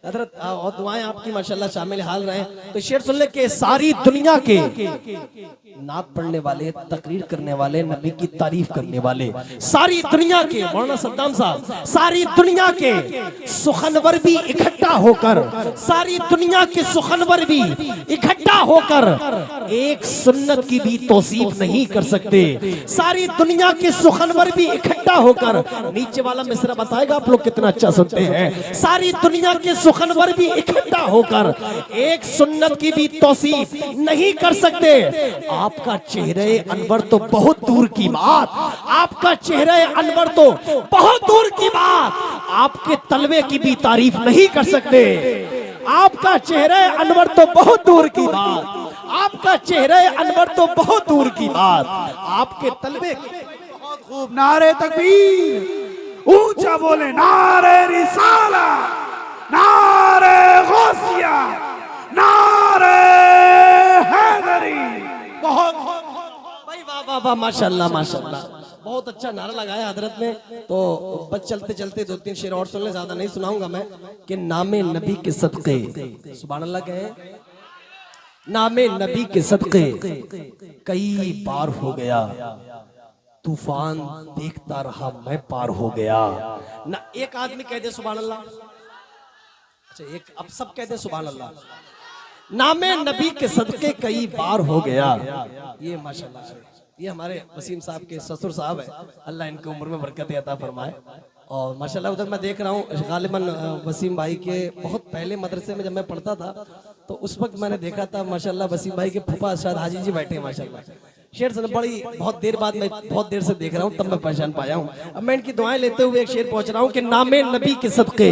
हजरत और दुआएं आपकी माशाल्लाह शामिल हाल रहे। तो शेर सुन ले के सारी दुनिया के नात पढ़ने वाले, तकरीर करने वाले, नबी की तारीफ करने वाले, सारी दुनिया के मौलाना सद्दाम साहब, सारी दुनिया के सुखनवर भी इकट्ठा होकर, सारी दुनिया के सुखनवर भी इकट्ठा होकर एक सुन्नत की भी तौसीफ नहीं कर सकते। सारी दुनिया के सुखनवर भी इकट्ठा होकर, नीचे वाला मिसरा बताएगा आप लोग कितना अच्छा सुनते हैं। सारी दुनिया के सुखनवर भी इकट्ठा होकर एक सुन्नत की भी तौसीफ नहीं कर सकते। आपका चेहरे अनवर तो बहुत दूर की बात, आपका चेहरे अनवर तो बहुत दूर की बात, आपके तलवे की भी तारीफ नहीं कर सकते। आपका चेहरे अनवर तो बहुत दूर की बात, आपका चेहरे अनवर तो बहुत दूर की बात, आपके तलवे बहुत खूब। नारे तकबीर, ऊंचा बोले नारे रिसाला, नारे गौसिया, नारे हैदरी। बहुत भाई वाह वाह वाह, माशाल्लाह माशाल्लाह, बहुत अच्छा नारा लगाया हजरत ने। तो बस चलते चलते 2-3 शेर और सुन ले, ज्यादा नहीं सुनाऊंगा मैं। कि नामे नबी के सदके, सुभान अल्लाह कहे, नामे नबी के सदके कई बार हो गया, तूफान देखता रहा मैं पार हो गया। ना एक आदमी कह दे सुभान अल्लाह, अच्छा एक, अब सब कहते सुभान अल्लाह। नामे नबी के सदके कई बार हो गया। ये माशाल्लाह, ये हमारे वसीम साहब के ससुर साहब है, अल्लाह इनकी उम्र में बरकत अता फरमाए। और माशाल्लाह उधर मैं देख रहा हूँ गालिबन वसीम भाई के बहुत पहले मदरसे में जब मैं पढ़ता था तो उस वक्त मैंने देखा था माशाल्लाह वसीम भाई के फूफा शायद हाजी जी बैठे हैं माशाल्लाह। शेर सुन, बड़ी बहुत देर बाद, मैं बहुत देर से देख रहा हूँ तब मैं पहचान पाया हूँ। अब मैं इनकी दुआएं लेते हुए एक शेर पहुंच रहा हूँ कि नामे नबी के सदके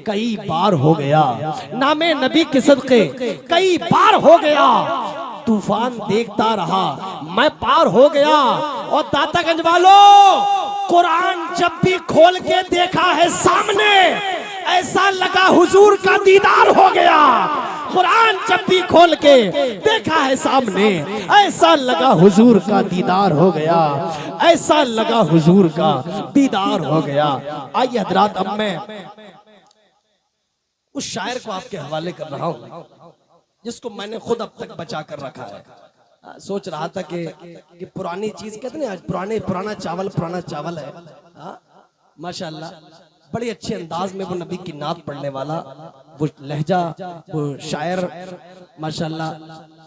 कई बार हो गया, नामे नबी के सदके कई बार हो गया, तूफान देखता रहा मैं पार हो गया। और दातागंज वालों, कुरान जब भी खोल के देखा है सामने, ऐसा लगा हुजूर का दीदार हो गया। कुरान जब भी खोल के देखा है सामने, ऐसा लगा हुजूर का दीदार हो गया, ऐसा लगा हुजूर का दीदार हो गया। आइए हजरात, अब मैं उस शायर को आपके हवाले कर रहा हूं जिसको मैंने खुद अब तक बचा कर रखा है। सोच रहा था कि पुरानी चीज कहते हैं आज, पुराना चावल है। माशाल्लाह बड़ी अच्छे अंदाज में वो नबी की नात पढ़ने वाला, वो लहजा, वो शायर माशाल्लाह,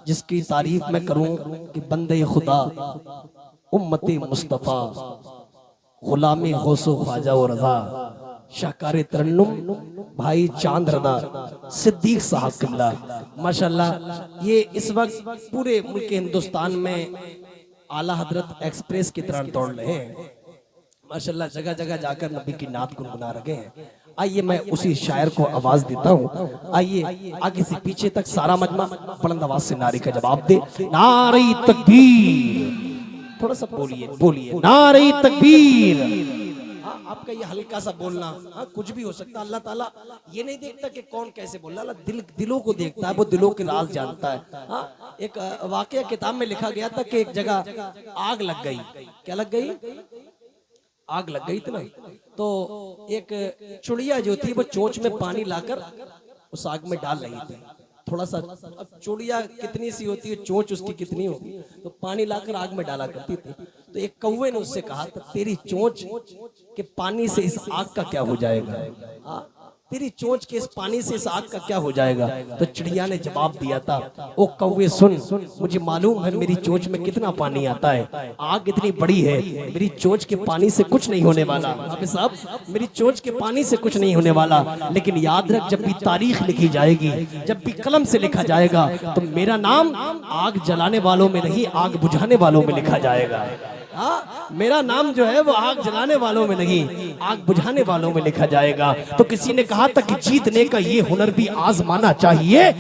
जिसकी तारीफ मैं करूं कि बंदे खुदा उम्मती मुस्तफा गुलामी गौसो ख्वाजा और रजा शाहकार तरन्नुम भाई चांद रदा सिद्दीक साहब किबला। माशाल्लाह ये इस वक्त पूरे मुल्क हिंदुस्तान में आला हजरत एक्सप्रेस की तरह दौड़ रहे हैं माशाल्लाह, जगह जगह जाकर नबी की नात गुनगुना रहे हैं। आइए मैं उसी शायर को आवाज देता हूँ। आइए आगे से पीछे तक सारा मजमा बुलंद आवाज से नारे का जवाब दे। नारे तकबीर, थोड़ा सा बोलिए नारे तकबीर। आपका ये हल्का सा बोलना, कुछ भी हो सकता है। अल्लाह ताला ये नहीं देखता कि कौन कैसे बोल रहा, अल्लाह दिलों को देखता है, वो दिलों के राज जानता है। एक वाकया किताब में लिखा गया था कि एक जगह आग लग गई। क्या लग गई? आग लग गई थी ना। तो एक चुड़िया जो थी वो चोंच में पानी लाकर उस आग में डाल रही थी। थोड़ा सा, अब चुड़िया कितनी सी होती है, चोंच उसकी कितनी होगी, तो पानी लाकर आग में डाला करती थी। तो एक कौवे ने उससे कहा था, तेरी चोंच के पानी से इस आग का क्या हो जाएगा? तेरी चोंच के इस पानी से इस आग का क्या हो जाएगा? तो चिड़िया ने जवाब दिया था, ओ कौवे सुन, मुझे मालूम है मेरी चोंच में कितना पानी आता है, आग इतनी बड़ी है, मेरी चोंच के पानी से कुछ नहीं होने वाला। हाफिज साहब, मेरी चोंच के पानी से कुछ नहीं होने वाला, लेकिन याद रख जब भी तारीख लिखी जाएगी, जब भी कलम से लिखा जाएगा, तो मेरा नाम आग जलाने वालों में नहीं, आग बुझाने वालों में लिखा जाएगा। मेरा नाम जो है वो आग जलाने वालों में नहीं, आग बुझाने वालों में लिखा जाएगा। तो किसी ने कहा था कि जीतने का ये हुनर भी आजमाना चाहिए,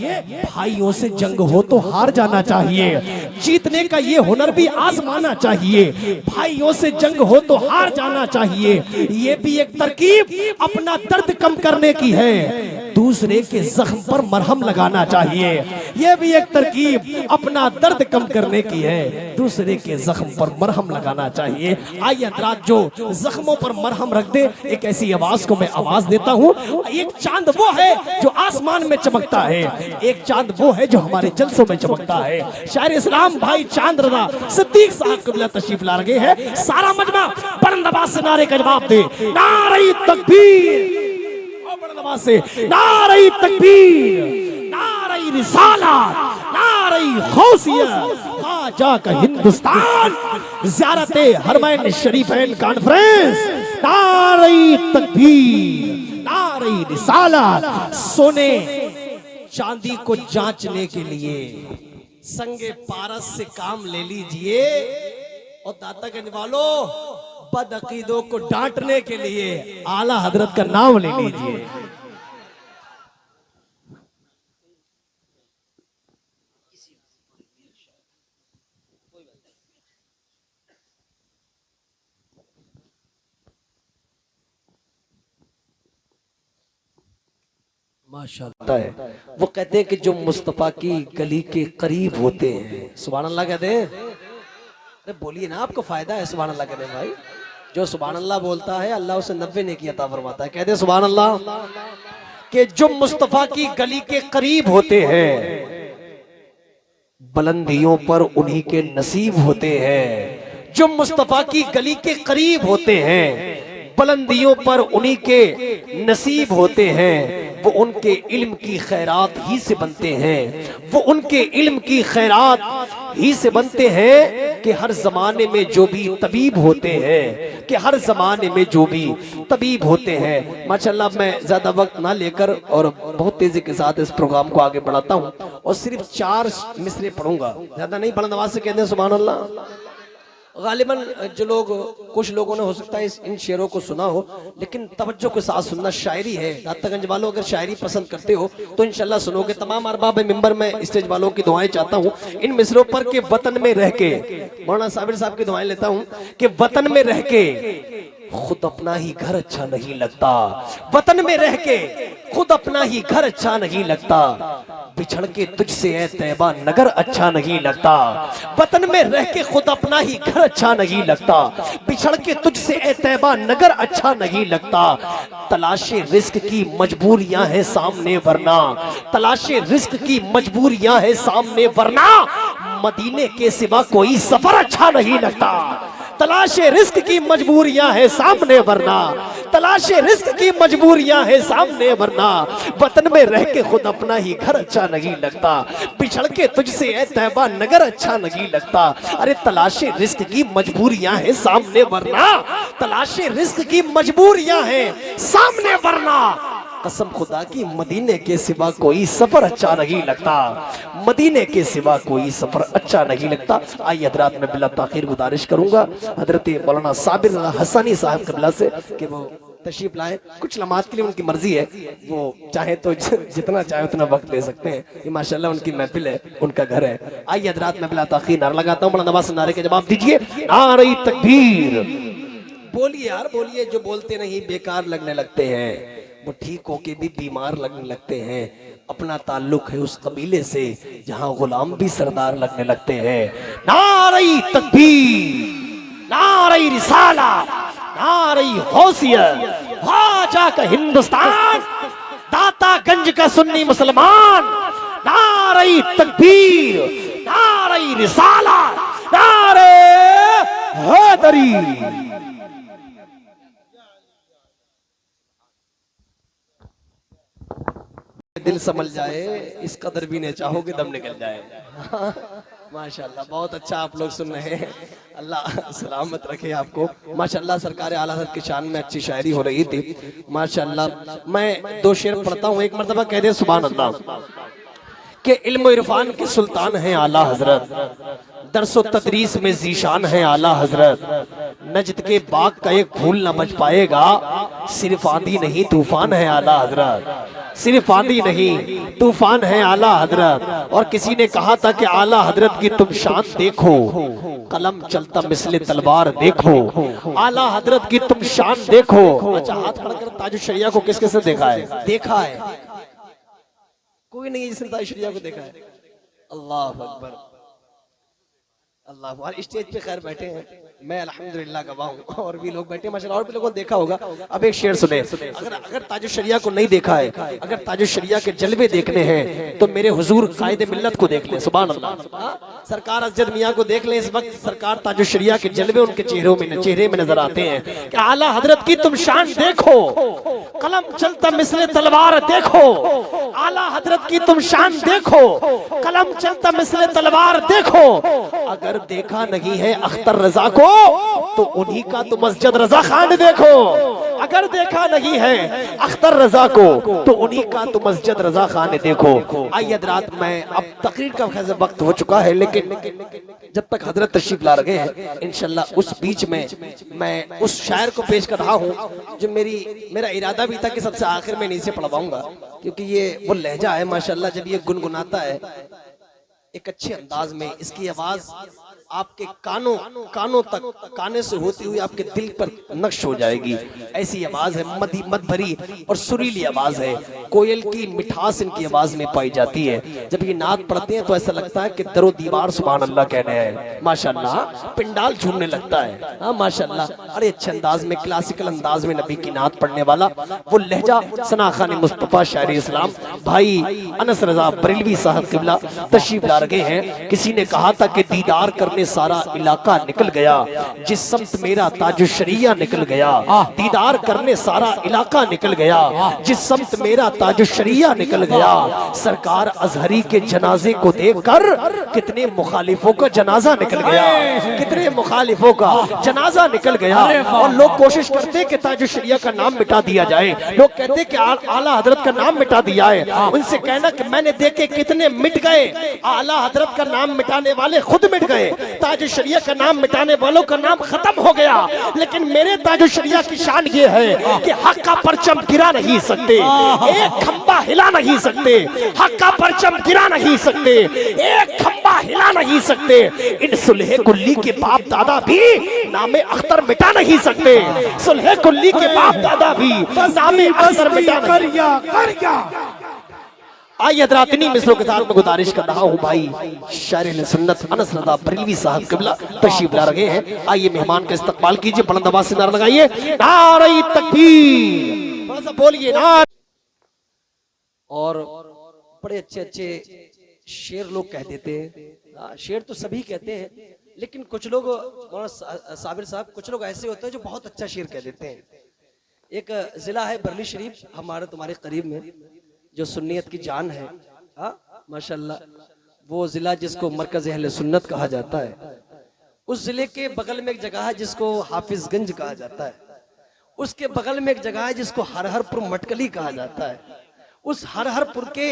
भाइयों से जंग हो तो हार जाना चाहिए। जीतने का ये हुनर भी आजमाना चाहिए, भाइयों से जंग हो तो हार जाना चाहिए। ये भी एक तरकीब अपना दर्द कम करने की है। दूसरे के जख्म पर मरहम लगाना चाहिए। यह भी एक तरकीब अपना दर्द कम करने की है, दूसरे के जख्म पर मरहम लगाना चाहिए। आइए हजरात, जो जख्मों पर मरहम रख दे, एक ऐसी आवाज को मैं आवाज देता हूँ। एक चांद वो है जो आसमान में चमकता है, एक चांद वो है जो हमारे जलसों में चमकता है। शायर इस्लाम भाई चांद रजा सिद्दीक साहब कबीला तशरीफ ला रहे हैं। सारा मजमा बुलंद आवाज से नारे का जवाब दे, नारे तकबीर, बुलंद आवाज से नारे तकबीर, नारे रिसालत, नारे गौसिया, खाजा का हिंदुस्तान, ज़ियारते हरमैन शरीफैन कॉन्फ्रेंस, नारे तकबीर, नारे रिसालत। सोने चांदी को जांचने के लिए संगे पारस से काम ले लीजिए, और दातागंज वालों बदअकीदों को डांटने के लिए आला हजरत का नाम ले लीजिए। माशाअल्लाह है। वो कहते हैं कि जो मुस्तफा की गली के करीब होते हैं, सुभान अल्लाह कहते हैं। अरे बोलिए ना, आपको फायदा है सुभान अल्लाह कहते हैं भाई। जो सुभान अल्लाह बोलता है अल्लाह उसे 90 नेकी अता फरमाता है। कहते हैं सुभान अल्लाह कि जो मुस्तफा की गली के करीब होते हैं, बुलंदियों पर उन्हीं के नसीब होते हैं। जो मुस्तफा की गली के करीब होते हैं, बुलंदियों पर उन्हीं के नसीब होते हैं। वो उनके इल्म की खैरात ही से बनते हैं, वो उनके इल्म की खैरात ही से बनते हैं कि हर जमाने में जो भी तबीब होते हैं, कि हर जमाने में जो भी तबीब होते हैं। माशाल्लाह, मैं ज्यादा वक्त ना लेकर और बहुत तेजी के साथ इस प्रोग्राम को आगे बढ़ाता हूँ और सिर्फ 4 मिसरे पढ़ूंगा, ज्यादा नहीं। बुलंद आवाज से कहते हैं सुभान अल्लाह। गालिबन जो लोग, कुछ लोगों ने हो सकता है इन शेरों को सुना हो, लेकिन तवज्जो के साथ सुनना। शायरी है, दातागंज वालों अगर शायरी पसंद करते हो तो इंशाल्लाह सुनोगे। तमाम अरबाब मिंबर में स्टेज वालों की दुआएं चाहता हूँ इन मिसरों पर के वतन में रह के, मौलाना साबिर साहब की दुआएं लेता हूँ कि वतन में रह के खुद अपना ही घर अच्छा नहीं लगता, वतन में रह के खुद अपना ही घर अच्छा नहीं लगता, बिछड़ के तुझसे ए तैबा नगर अच्छा नहीं लगता। वतन में रह के खुद अपना ही घर अच्छा नहीं लगता, बिछड़ के तुझसे ए तैबा नगर अच्छा नहीं लगता। तलाशे रिस्क की मजबूरियां हैं सामने वरना, तलाशे रिस्क की मजबूरियां हैं सामने वरना, मदीने के सिवा कोई सफर अच्छा नहीं लगता। तलाशे रिस्क की मजबूरियां हैं सामने वरना, तलाशे रिस्क की मजबूरियां हैं सामने वरना, वतन में रह के खुद अपना ही घर अच्छा नहीं लगता, बिछड़ के तुझसे ए तैबा नगर अच्छा नहीं लगता। अरे तलाशे रिस्क की मजबूरियां हैं सामने वरना, तलाशे रिस्क की मजबूरियां हैं सामने वरना, कसम खुदा की मदीने के सिवा कोई सफर अच्छा नहीं लगता, मदीने के सिवा कोई सफर अच्छा नहीं लगता। आइए हजरात, मैं बिला ताखीर गुजारिश करूंगा हजरत मौलाना साबिर हसनी साहब कबला से कि वो तशरीफ लाए। कुछ लम्हात के लिए उनकी मर्जी है, वो चाहे तो जितना चाहे उतना वक्त ले सकते हैं। ये माशाल्लाह उनकी महफिल है, उनका घर है। आइए हजरात, मैं बिला ताखीर नारा लगाता हूँ। बुलंद आवाज से नारे के जवाब दीजिए, नारे तकबीर। बोलिए यार, बोलिए। जो बोलते नहीं बेकार लगने लगते हैं, वो ठीक होके भी बीमार लगने लगते हैं। अपना ताल्लुक है उस कबीले से जहां गुलाम भी सरदार लगने लगते हैं। नारे तकबीर, नारे रिसाला, नारे गौसिया, ख्वाजा का हिंदुस्तान, दातागंज का सुन्नी मुसलमान, नारे तकबीर, नारे रिसाला, नारे हैदरी। दिल समझ जाए, इस कदर भी नहीं चाहोगे दम निकल जाए। माशाल्लाह, बहुत अच्छा आप लोग सुन रहे हैं। अल्लाह सलामत रखे आपको। माशाल्लाह, सरकार आला हज़रत की शान में अच्छी शायरी हो रही थी। माशाल्लाह, मैं 2 शेर पढ़ता हूँ, एक मरतबा कह दे सुभान अल्लाह। के इल्म इरफान के सुल्तान हैं आला हजरत, दरसो तदरीस में जीशान है आला हजरत, नजद के बाग का एक फूल न बच पाएगा, सिर्फ आंधी नहीं तूफान है आला हजरत, सिर्फ आंधी नहीं तूफान है आला हजरत। और किसी ने कहा था कि आला हजरत की तुम शान देखो, कलम चलता मिसले तलवार देखो, आला हजरत की तुम शान देखो। अच्छा, हाथ खड़ा कर, ताजुश शरिया को किस किसने देखा है? देखा है। कोई नहीं है जिसने ताज शरिया को देखा है। अल्लाह अकबर, अल्लाह। हमारे स्टेज पे खैर बैठे हैं, मैं अल्हम्दुलिल्लाह गवाह हूँ, और भी लोग बैठे हैं माशाल्लाह, और भी लोगों ने देखा होगा। अब एक शेर सुने, अगर अगर ताज शरिया को नहीं देखा है, अगर ताज शरिया के जलवे देखने हैं तो मेरे हुजूर कायदे मिल्लत को देख लें। सुभान अल्लाह। सरकार अजद मियाँ को देख लें, इस वक्त सरकार ताज शरिया के जलवे उनके चेहरे में नजर आते हैं कि आला हजरत की तुम शान देखो, कलम चलता मिसले तलवार देखो, आला हजरत की तुम शान देखो, कलम चलता मिसले तलवार देखो। अगर देखा नहीं है अख्तर रजा को तो उन्हीं का तो मस्जिद रजा खान देखो, अगर देखा नहीं है अख्तर रजा को तो उन्हीं का तो मस्जिद रजा खान देखो। आइए रात में अब तकरीर का खैर वक्त हो चुका है, लेकिन जब तक हजरत तशरीफ ला रहे हैं इंशाल्लाह उस बीच में मैं उस शायर को पेश कर रहा हूँ जो मेरा इरादा भी था कि सबसे आखिर में नीचे पढ़वाऊंगा, क्योंकि ये वो लहजा है माशाल्लाह, जब ये गुनगुनाता है एक अच्छे अंदाज में, इसकी आवाज आपके कानों तक, काने से होती हुई आपके दिल पर नक्श हो जाएगी। ऐसी आवाज है, मद भरी और सुरीली आवाज है, कोयल की मिठास इनकी आवाज में पाई जाती है। जब ये नात पढ़ते हैं तो ऐसा लगता है कि दरो दीवार सुभान अल्लाह कहने हैं, माशाल्लाह, पिंडाल झूमने लगता है। हाँ माशाल्लाह, अरे अच्छे अंदाज में, क्लासिकल अंदाज में नबी की नात पढ़ने वाला वो लहजा सना खान मुस्तफा शायर इस्लाम भाई अनस रजा बरेलवी साहब किबला तशरीफ ला रहे हैं। किसी ने कहा था कि दीदार करने सारा इलाका निकल गया, जिस समत मेरा ताज शरिया निकल गया, दीदार करने सारा इलाका निकल गया, जिस समत मेरा ताज शरिया निकल गया। सरकार अजहरी के जनाजे को देखकर कितने मुखालिफों का जनाजा निकल गया, कितने मुखालिफों का जनाजा निकल गया। और लोग कोशिश करते कि ताज शरिया का नाम मिटा दिया जाए, लोग कहते कि आला हजरत का नाम मिटा दिया है। उनसे कहना कि मैंने देखे कितने मिट गए, आला हजरत का नाम मिटाने वाले खुद मिट गए, ताज शरिया का नाम मिटाने वालों का नाम खत्म हो गया। लेकिन मेरे ताज शरिया की शान ये है कि हक का परचम गिरा नहीं सकते, एक खंबा हिला नहीं सकते, हक का परचम गिरा नहीं सकते, एक खंबा हिला नहीं सकते। इन सुलह कुल्ली के बाप दादा भी नामे अख्तर मिटा नहीं सकते, सुलह कुल्ली के बाप दादा भी नामे अख्तर मिटा नहीं। आइए हज़रात, इन्हीं मिसरों के साथ मैं गुजारिश कर रहा हूँ भाई शायर सुन्नत अनस रज़ा बरेलवी साहब किबला तशरीफ ला रहे हैं। आइए मेहमान का इस्तकबाल कीजिए, बुलंद आवाज से नारा लगाइए, नारे तकबीर, थोड़ा सा बोलिए नारे। और बड़े अच्छे अच्छे शेर लोग कह देते हैं, शेर तो सभी कहते हैं, लेकिन कुछ लोग साबिर साहब, कुछ लोग ऐसे होते हैं जो बहुत अच्छा शेर कह देते हैं। एक जिला है बरली शरीफ हमारे तुम्हारे करीब में, जो सुन्नियत की जान है, माशाल्लाह, वो जिला जिसको मरकज अहले सुन्नत कहा जाता है। उस जिले के बगल में एक जगह है जिसको हाफिजगंज कहा जाता है, उसके बगल में एक जगह है जिसको हरहरपुर मटकली कहा जाता है। उस हरहरपुर के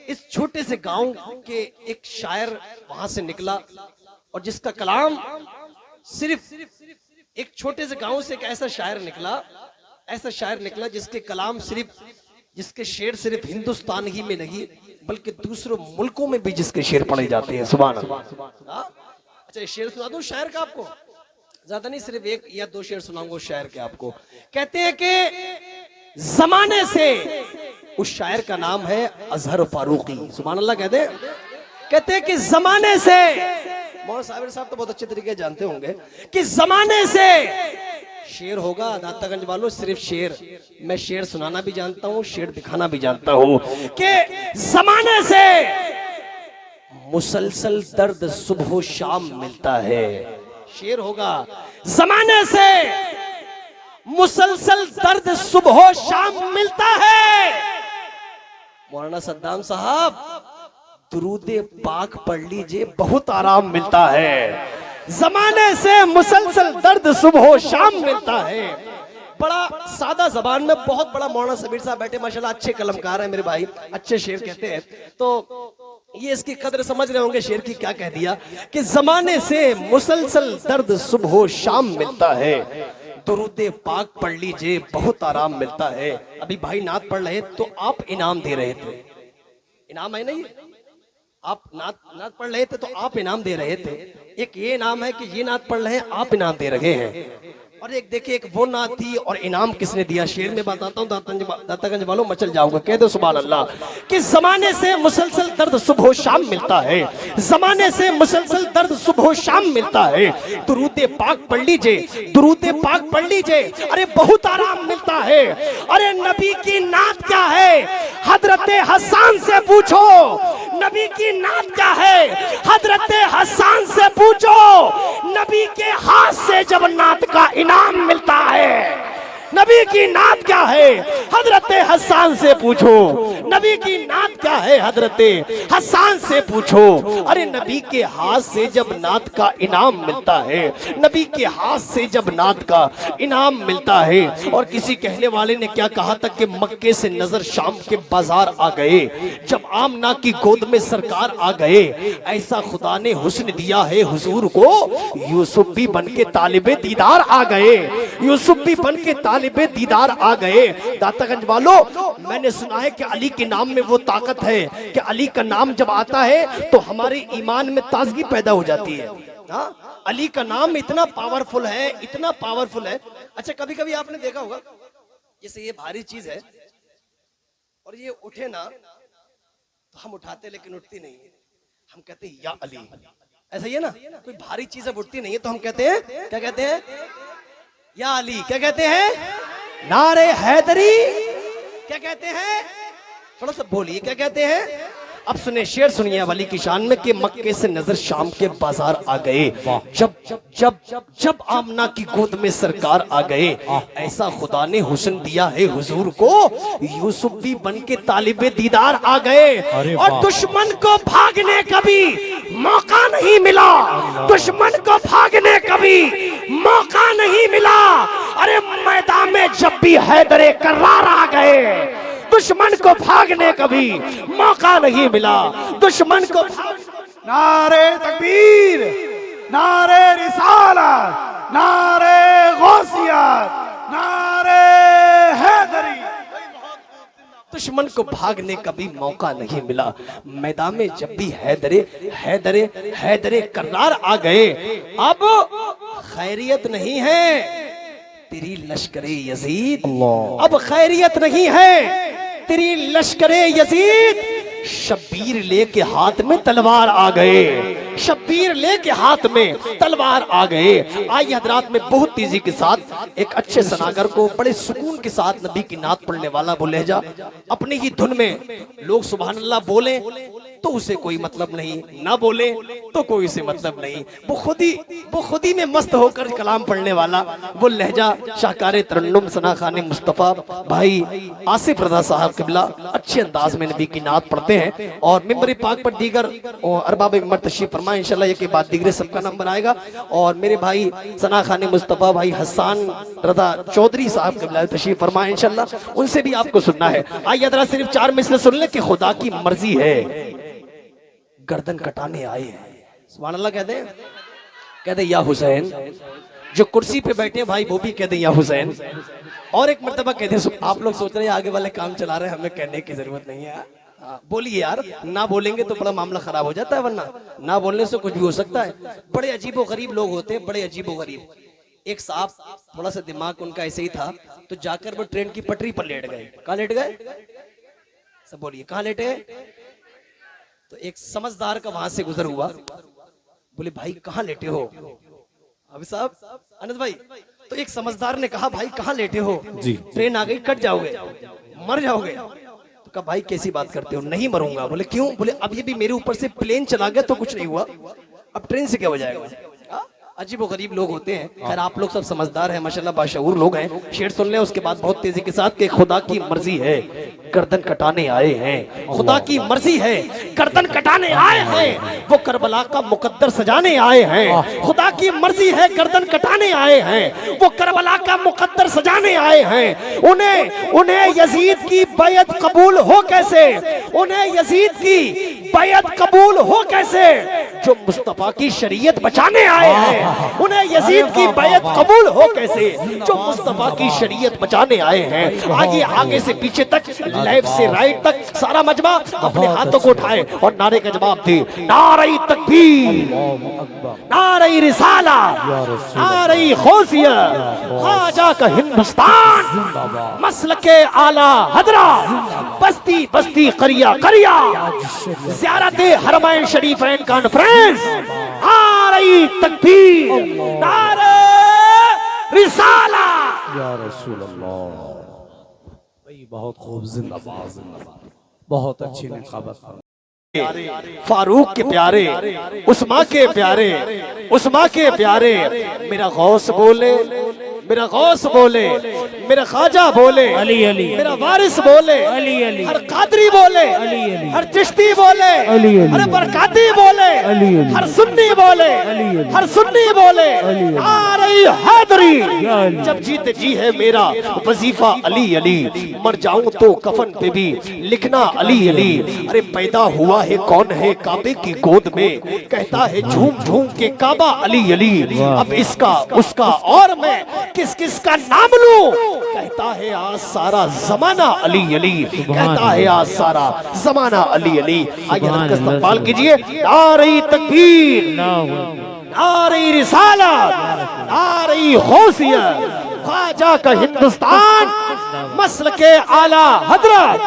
इस छोटे से गांव के एक शायर वहां से निकला, और जिसका कलाम सिर्फ एक छोटे से गांव से एक ऐसा शायर निकला जिसके कलाम जिसके शेर सिर्फ हिंदुस्तान ही में नहीं बल्कि दूसरों मुल्कों में भी जिसके शेर पढ़े जाते हैं। सुभान अल्लाह। अच्छा, शेर सुना दूं शायर का आपको, ज्यादा नहीं, सिर्फ एक या दो शेर सुनाऊंगा शायर के आपको। कहते हैं कि जमाने से, उस शायर का नाम है अजहर फारूकी। सुभान अल्लाह। कहते हैं कि जमाने से, मौलाना साबिर साहब तो बहुत अच्छे तरीके जानते होंगे कि जमाने से शेर होगा दातागंज वालों, सिर्फ शेर। मैं शेर सुनाना भी जानता हूँ, शेर दिखाना भी जानता हूँ कि जमाने से मुसलसल दर्द सुबह शाम मिलता है। शेर होगा, जमाने से मुसलसल दर्द सुबह शाम मिलता है। मौलाना सद्दाम साहब, दुरूदे पाक पढ़ लीजिए, बहुत आराम मिलता है। जमाने से मुसलसल दर्द सुबह शाम मिलता है। बड़ा सादा जबान में बहुत बड़ा मौलाना सबीर साहब बैठे, माशाल्लाह अच्छे कलमकार हैं मेरे भाई, अच्छे शेर कहते हैं, तो ये इसकी कदर समझ रहे होंगे शेर की क्या कह दिया कि जमाने से मुसलसल दर्द सुबह शाम मिलता है, दुरूदे पाक पढ़ लीजिए, बहुत आराम मिलता है। अभी भाई नात पढ़ रहे तो आप इनाम दे रहे थे, इनाम है नहीं, आप नात पढ़ रहे थे तो आप इनाम दे रहे थे। एक ये इनाम है कि ये नात पढ़ रहे हैं, आप इनाम दे रहे हैं। और एक देखिए एक वो नात थी और इनाम किसने दिया। शेर में बताता हूँ, दातागंज वालों मचल जाओगे, कह दो सुभान अल्लाह। कि जमाने से मुसलसल दर्द सुबह शाम मिलता है, जमाने से मुसलसल दर्द सुबह शाम मिलता है। दुरूदे पाक पढ़ लीजिए, दुरूदे पाक पढ़ लीजिए, अरे बहुत आराम मिलता है। अरे नबी की नात क्या है, हजरत हसन से पूछो। नबी की नात क्या है, हजरत हसन से पूछो। नबी के हाथ से जब नात का इनाम मिलता है, नबी की नात क्या है, हजरत हसन से पूछो। नबी की नात क्या है, हजरत हसन से पूछो। अरे नबी के हाथ से जब नात का इनाम मिलता है, नबी के हाथ से जब नात का इनाम मिलता है। और किसी कहने वाले ने क्या कहा था कि मक्के से नजर शाम के बाजार आ गए, जब आमना की गोद में सरकार आ गए। ऐसा खुदा ने हुस्न दिया है हुजूर को, यूसुफ भी बन के तालिबे दीदार आ गए, यूसुफ भी बन के तालिबे दीदार आ गए। दातागंज वालों, मैंने सुना है कि अली के नाम में वो ताकत है कि अली का नाम जब आता है तो हमारे ईमान में ताजगी पैदा हो जाती है। हाँ, अली का नाम इतना पावरफुल है, इतना पावरफुल है। अच्छा, कभी कभी आपने देखा होगा, जैसे ये भारी चीज है और ये उठे ना तो हम उठाते लेकिन उठती नहीं है, हम कहते हैं या अली। ऐसा ही है ना, कोई भारी चीज अब उठती नहीं है तो हम कहते हैं, क्या कहते हैं, या अली। क्या कहते हैं, नारे हैदरी। क्या कहते हैं, थोड़ा सा बोलिए, क्या कहते हैं। अब सुने, शेर सुनिए अली की शान में कि मक्के से नजर शाम के बाजार आ गए, जब जब जब जब जब आमना की गोद में सरकार आ गए। ऐसा खुदा ने हुस्न दिया है हुजूर को, यूसुफ भी बन के तालिबे दीदार आ गए। और दुश्मन को भागने का भी मौका नहीं मिला, दुश्मन को भागने का भी मौका नहीं मिला। अरे मैदान में जब भी हैदरे कर्रार आ गए, दुश्मन को भागने का भी मौका नहीं मिला, दुश्मन को। नारे तकबीर, नारे रिसालत, नारे गौसियत, नारे हैदरी। दुश्मन को भागने का भी मौका नहीं मिला, मैदान में जब भी हैदरे हैदरे हैदरे कर्रार आ गए। अब खैरियत नहीं है तेरी लश्करे यजीद, अब खैरियत नहीं है तेरी लश्करे यजीद। शब्बीर लेके हाथ में तलवार आ गए, शब्बीर लेके हाथ में तलवार आ गए। आइए हजरात में बहुत तेजी के साथ एक अच्छे सनागर को बड़े सुकून के साथ नबी की नात पढ़ने वाला वो लहजा अपनी ही धुन में लोग सुभान अल्लाह बोले तो उसे कोई मतलब नहीं, ना बोले तो कोई उसे मतलब नहीं। वो खुदी में मस्त होकर कलाम पढ़ने वाला वो लहजा शाहकार तरन्नुम सना खाने मुस्तफ़ा भाई आसिफ रजा साहब किबला अच्छे अंदाज में नबी की नात पढ़ते हैं। और मिंबर पाक पर दीगर अरबाब मिंबर तशरीफ फरमाए, इंशाल्लाह के बाद दीगर सबका नंबर आएगा। और मेरे भाई सना खाने मुस्तफ़ा भाई हसन रजा चौधरी साहब किबला तशरीफ फरमाए, इंशाल्लाह उनसे भी आपको सुनना है। आइए जरा सिर्फ 4 मिसरे सुन ले कि खुदा की मर्जी है गर्दन कटाने आए हैं। सुभान अल्लाह कहते या हुसैन। जो कुर्सी पे बैठे हैं भाई वो भी कहते या हुसैन। और एक मर्तबा कहते हैं, आप लोग सोच रहे हैं आगे वाले काम चला रहे हैं, हमें कहने की जरूरत नहीं है। बोलिए यार, ना बोलेंगे तो बड़ा मामला खराब हो जाता है, वरना ना बोलने से कुछ भी हो सकता है। बड़े अजीबो गरीब लोग होते हैं, बड़े अजीबो गरीब। एक साहब थोड़ा सा दिमाग उनका ऐसे ही था तो जाकर वो ट्रेन की पटरी पर लेट गए। कहाँ लेट गए, सब बोलिए, कहाँ लेटे। तो एक समझदार का वहां से गुजर हुआ, बोले भाई कहाँ लेटे हो। अभी साहब अनंत भाई, तो एक समझदार ने कहा भाई कहाँ लेटे हो जी, ट्रेन आ गई, कट जाओगे, मर जाओगे। तो कहा भाई कैसी बात करते हो, नहीं मरूंगा। बोले क्यों। बोले अब ये भी मेरे ऊपर से प्लेन चला गया तो कुछ नहीं हुआ, अब ट्रेन से क्या हो जाएगा। अजीब व गरीब लोग होते हैं। खैर आप लोग सब समझदार हैं माशाल्लाह, बाशऊर लोग हैं। शेर सुन लें उसके बाद बहुत तेजी के साथ कि खुदा की मर्जी है गर्दन कटाने आए हैं, खुदा की मर्जी है गर्दन कटाने आए हैं, वो करबला का मुकद्दर सजाने आए हैं। खुदा की मर्जी है गर्दन कटाने आए हैं, वो करबला का मुकद्दर सजाने आए हैं। उन्हें यजीद की बैत कबूल हो कैसे, उन्हें यजीद की बैयत कबूल हो कैसे? जो मुस्तफा की शरीयत बचाने आए हैं उन्हें यजीद की बैयत कबूल हो कैसे? जो मुस्तफा की शरीयत बचाने आए हैं। आगे आगे से पीछे तक, लेफ्ट से राइट तक सारा मजमा अपने हाथों को उठाए और नारे का जवाब दे, नारे तकबीर, नारे रिसाला, नारे गौसिया, ख्वाजा का हिंदुस्तान, मसलके आला हजरा, बस्ती बस्ती करिया करिया, ज़ियारते हरमैन शरीफैन कॉन्फ्रेंस, नारे तकबीर, नारे रिसाला। या रसूल अल्लाह। भाई बहुत खूब, जिंदाबाद जिंदाबाद, बहुत अच्छी निकाबत। फारूक के प्यारे, उस्मा के प्यारे, उस्मा के प्यारे, मेरा गौस बोले, मेरा गौस बोले, मेरा ख्वाजा बोले, अली अली, मेरा वारिस बोले, अली अली, हर कादरी बोले, अली अली, हर चिश्ती बोले, अली अली, हर बरकाती बोले, अली अली, हर सुन्नी बोले, अली अली, हर सुन्नी बोले, अली अली, आ रही हैदरी। अली। जब जीते जी है मेरा वजीफा अली अली, मर जाऊं तो कफन पे भी लिखना अली अली। अरे पैदा हुआ है कौन है काबे की गोद में, कहता है झूम झूम के काबा अली अली। अब इसका उसका और मैं किस किस का नाम लूं, कहता है आज सारा जमाना अली अली, कहता है आज सारा जमाना अली अली। आइए रब का इस्तकबाल कीजिए। नारे तकबीर, नारे रिसालत, नारे गौसिया, ख्वाजा का हिंदुस्तान, मसलके आला हजरत,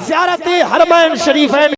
ज़ियारते हरमैन शरीफैन